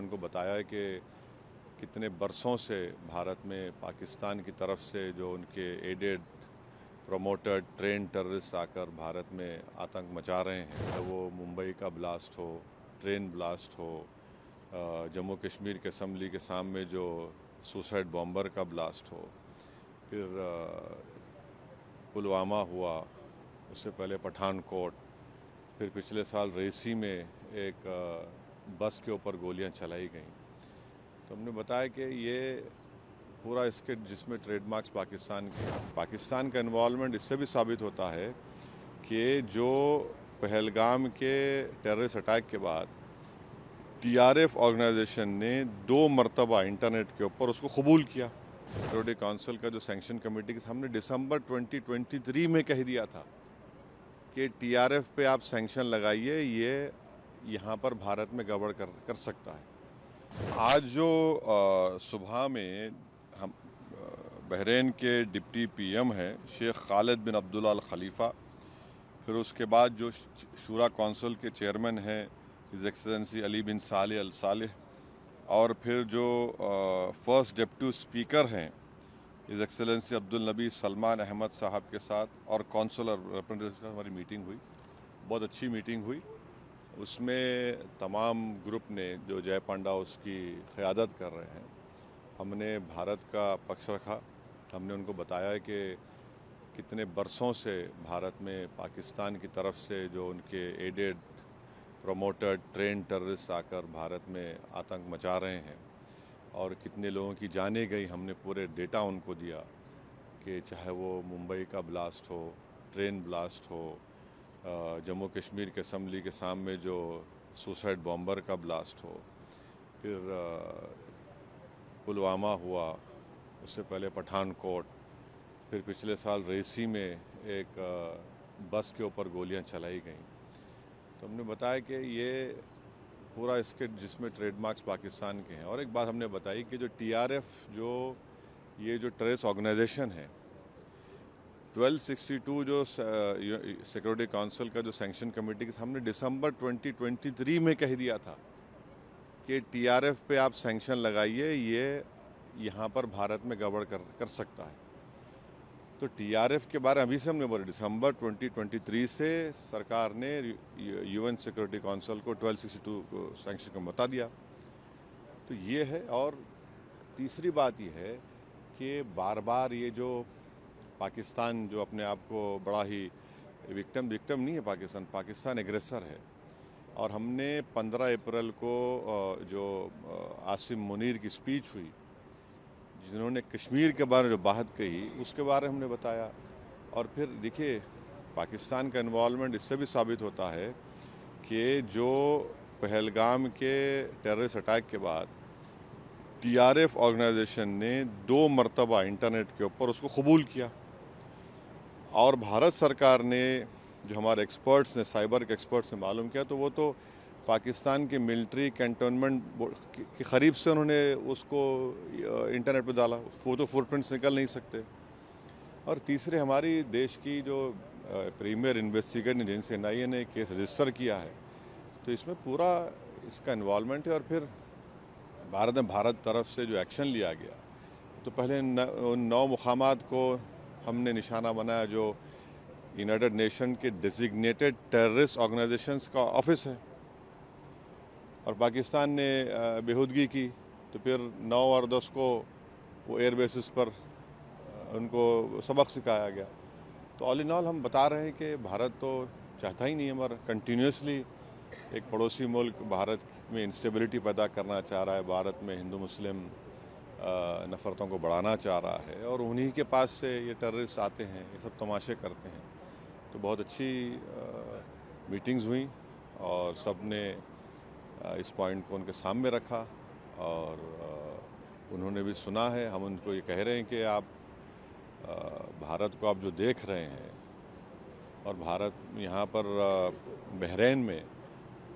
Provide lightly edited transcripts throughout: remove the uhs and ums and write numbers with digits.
उनको बताया है कि कितने बरसों से भारत में पाकिस्तान की तरफ से जो उनके एडेड प्रमोटेड ट्रेन टेररिस्ट आकर भारत में आतंक मचा रहे हैं, चाहे वो मुंबई का ब्लास्ट हो, ट्रेन ब्लास्ट हो, जम्मू कश्मीर के असम्बली के सामने जो सुसाइड बॉम्बर का ब्लास्ट हो, फिर पुलवामा हुआ, उससे पहले पठानकोट, फिर पिछले साल रेसी में एक बस के ऊपर गोलियां चलाई गईं। तो हमने बताया कि ये पूरा स्किट जिसमें ट्रेडमार्क्स पाकिस्तान का इन्वॉल्वमेंट इससे भी साबित होता है कि जो पहलगाम के टेररिस्ट अटैक के बाद टीआरएफ ऑर्गेनाइजेशन ने 2 मरतबा इंटरनेट के ऊपर उसको कबूल किया। सिक्योरिटी काउंसिल का जो सैंक्शन कमेटी के सामने दिसंबर 2023 में कह दिया था कि टीआरएफ पे आप सैंक्शन लगाइए, ये यहाँ पर भारत में गड़बड़ कर सकता है। आज जो सुबह में हम बहरीन के डिप्टी पीएम हैं शेख खालिद बिन अब्दुल्ला अल खलीफा, फिर उसके बाद जो शूरा काउंसिल के चेयरमैन हैं हिज एक्सेलेंसी अली बिन सालेह अल सालेह, और फिर जो फर्स्ट डिप्टी स्पीकर हैं हिज एक्सेलेंसी अब्दुल नबी सलमान अहमद साहब के साथ और कौंसलर रिप्रेजेंटेटिव की हमारी मीटिंग हुई। बहुत अच्छी मीटिंग हुई। उसमें तमाम ग्रुप ने जो जय पांडा उसकी क़यादत कर रहे हैं, हमने भारत का पक्ष रखा। हमने उनको बताया है कि कितने बरसों से भारत में पाकिस्तान की तरफ से जो उनके एडेड प्रमोटेड ट्रेन टेररिस्ट आकर भारत में आतंक मचा रहे हैं और कितने लोगों की जानें गई। हमने पूरे डेटा उनको दिया कि चाहे वो मुंबई का ब्लास्ट हो, ट्रेन ब्लास्ट हो, जम्मू कश्मीर के असम्बली के सामने जो सुसाइड बॉम्बर का ब्लास्ट हो, फिर पुलवामा हुआ, उससे पहले पठानकोट, फिर पिछले साल रेसी में एक बस के ऊपर गोलियां चलाई गईं। तो हमने बताया कि ये पूरा स्किट जिसमें ट्रेडमार्क्स पाकिस्तान के हैं। और एक बात हमने बताई कि जो टीआरएफ ये जो टेररिस्ट ऑर्गेनाइजेशन है, 1262 जो सिक्योरिटी काउंसिल का जो सैंक्शन कमेटी के सामने दिसंबर 2023 में कह दिया था कि टीआरएफ पे आप सैंक्शन लगाइए, ये यहाँ पर भारत में गड़बड़ कर सकता है। तो टीआरएफ के बारे में अभी से हमने बोला, दिसंबर 2023 से सरकार ने यूएन सिक्योरिटी काउंसिल को 1262 को सैंक्शन को बता दिया। तो ये है। और तीसरी बात ये है कि बार बार ये जो पाकिस्तान जो अपने आप को बड़ा ही विक्टिम नहीं है, पाकिस्तान एग्रेसर है। और हमने 15 अप्रैल को जो आसिम मुनीर की स्पीच हुई, जिन्होंने कश्मीर के बारे में जो बात कही, उसके बारे में हमने बताया। और फिर देखिए, पाकिस्तान का इन्वॉल्वमेंट इससे भी साबित होता है कि जो पहलगाम के टेररिस्ट अटैक के बाद टीआरएफ ऑर्गेनाइजेशन ने 2 मरतबा इंटरनेट के ऊपर उसको कबूल किया। और भारत सरकार ने, जो हमारे एक्सपर्ट्स ने, साइबर के एक्सपर्ट्स ने मालूम किया, तो वो तो पाकिस्तान के मिलिट्री कैंटोनमेंट के करीब से उन्होंने उसको इंटरनेट पे डाला। वो तो फुटप्रिंट्स निकल नहीं सकते। और तीसरे, हमारी देश की जो प्रीमियर इन्वेस्टिगेटिंग एजेंसी एनआईए ने केस रजिस्टर किया है, तो इसमें पूरा इसका इन्वॉल्वमेंट है। और फिर भारत तरफ से जो एक्शन लिया गया, तो पहले उन 9 मुकामात को हमने निशाना बनाया जो यूनाइटेड नेशन के डेजिग्नेटेड टेररिस्ट ऑर्गेनाइजेशंस का ऑफिस है, और पाकिस्तान ने बेहूदगी की। तो फिर 9 और 10 को वो एयर बेसिस पर उनको सबक सिखाया गया। तो ऑल इन ऑल हम बता रहे हैं कि भारत तो चाहता ही नहीं है, मगर कंटिन्यूसली एक पड़ोसी मुल्क भारत में इंस्टेबिलिटी पैदा करना चाह रहा है, भारत में हिंदू मुस्लिम नफ़रतों को बढ़ाना चाह रहा है, और उन्हीं के पास से ये टेररिस्ट आते हैं, ये सब तमाशे करते हैं। तो बहुत अच्छी मीटिंग्स हुई और सब ने इस पॉइंट को उनके सामने रखा, और उन्होंने भी सुना है। हम उनको ये कह रहे हैं कि आप भारत को आप जो देख रहे हैं, और भारत यहाँ पर बहरीन में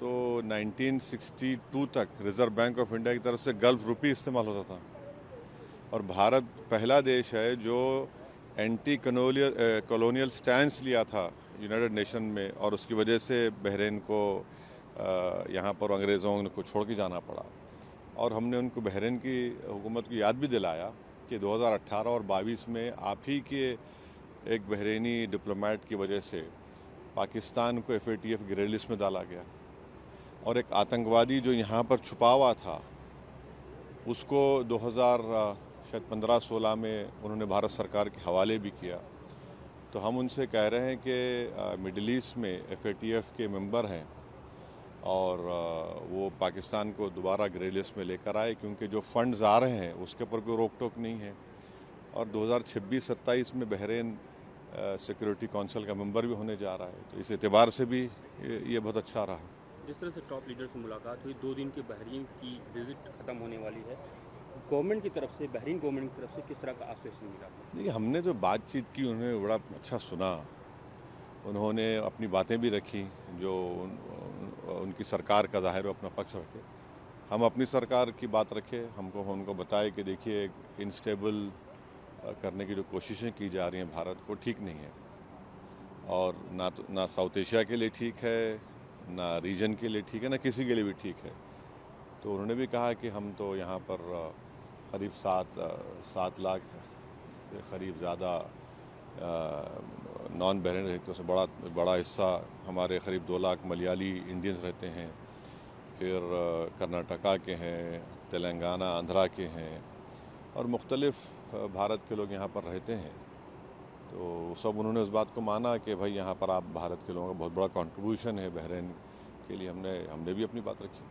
तो 1962 तक रिज़र्व बैंक ऑफ इंडिया की तरफ से गल्फ रुपी इस्तेमाल होता था, और भारत पहला देश है जो एंटी कॉलोनियल स्टैंस लिया था यूनाइटेड नेशन में, और उसकी वजह से बहरीन को यहाँ पर अंग्रेज़ों को छोड़ के जाना पड़ा। और हमने उनको बहरीन की हुकूमत को याद भी दिलाया कि 2018 और 22 में आप ही के एक बहरीनी डिप्लोमेट की वजह से पाकिस्तान को FATF ग्रे लिस्ट में डाला गया और एक आतंकवादी जो यहाँ पर छुपा हुआ था उसको 2015-16 में उन्होंने भारत सरकार के हवाले भी किया। तो हम उनसे कह रहे हैं कि मिडिल ईस्ट में FATF के मेंबर हैं और वो पाकिस्तान को दोबारा ग्रे लिस्ट में लेकर आए, क्योंकि जो फंड्स आ रहे हैं उसके ऊपर कोई रोक टोक नहीं है। और 2026-27 में बहरीन सिक्योरिटी काउंसिल का मेंबर भी होने जा रहा है, तो इस एतबार से भी ये बहुत अच्छा रहा। जिस तरह से टॉप लीडर से मुलाकात हुई, 2 दिन की बहरीन की विजिट ख़त्म होने वाली है, गवर्नमेंट की तरफ से, बहरीन गवर्नमेंट की तरफ से किस तरह का आश्वासन मिला? देखिए, हमने जो बातचीत की उन्होंने बड़ा अच्छा सुना, उन्होंने अपनी बातें भी रखी जो उनकी सरकार का ज़ाहिर अपना पक्ष रखे, हम अपनी सरकार की बात रखे। उनको बताए कि देखिए इनस्टेबल करने की जो कोशिशें की जा रही हैं भारत को, ठीक नहीं है और ना साउथ एशिया के लिए ठीक है, ना रीजन के लिए ठीक है, ना किसी के लिए भी ठीक है। तो उन्होंने भी कहा कि हम तो यहाँ पर करीब 7 लाख से करीब ज़्यादा नॉन बहरीन रहते हैं, बड़ा हिस्सा हमारे करीब 2 लाख मलयाली इंडियंस रहते हैं, फिर कर्नाटका के हैं, तेलंगाना आंध्रा के हैं और मुख्तलिफ भारत के लोग यहाँ पर रहते हैं। तो सब उन्होंने उस बात को माना कि भाई यहाँ पर आप भारत के लोगों का बहुत बड़ा कंट्रीब्यूशन है बहरीन के लिए। हमने भी अपनी बात रखी।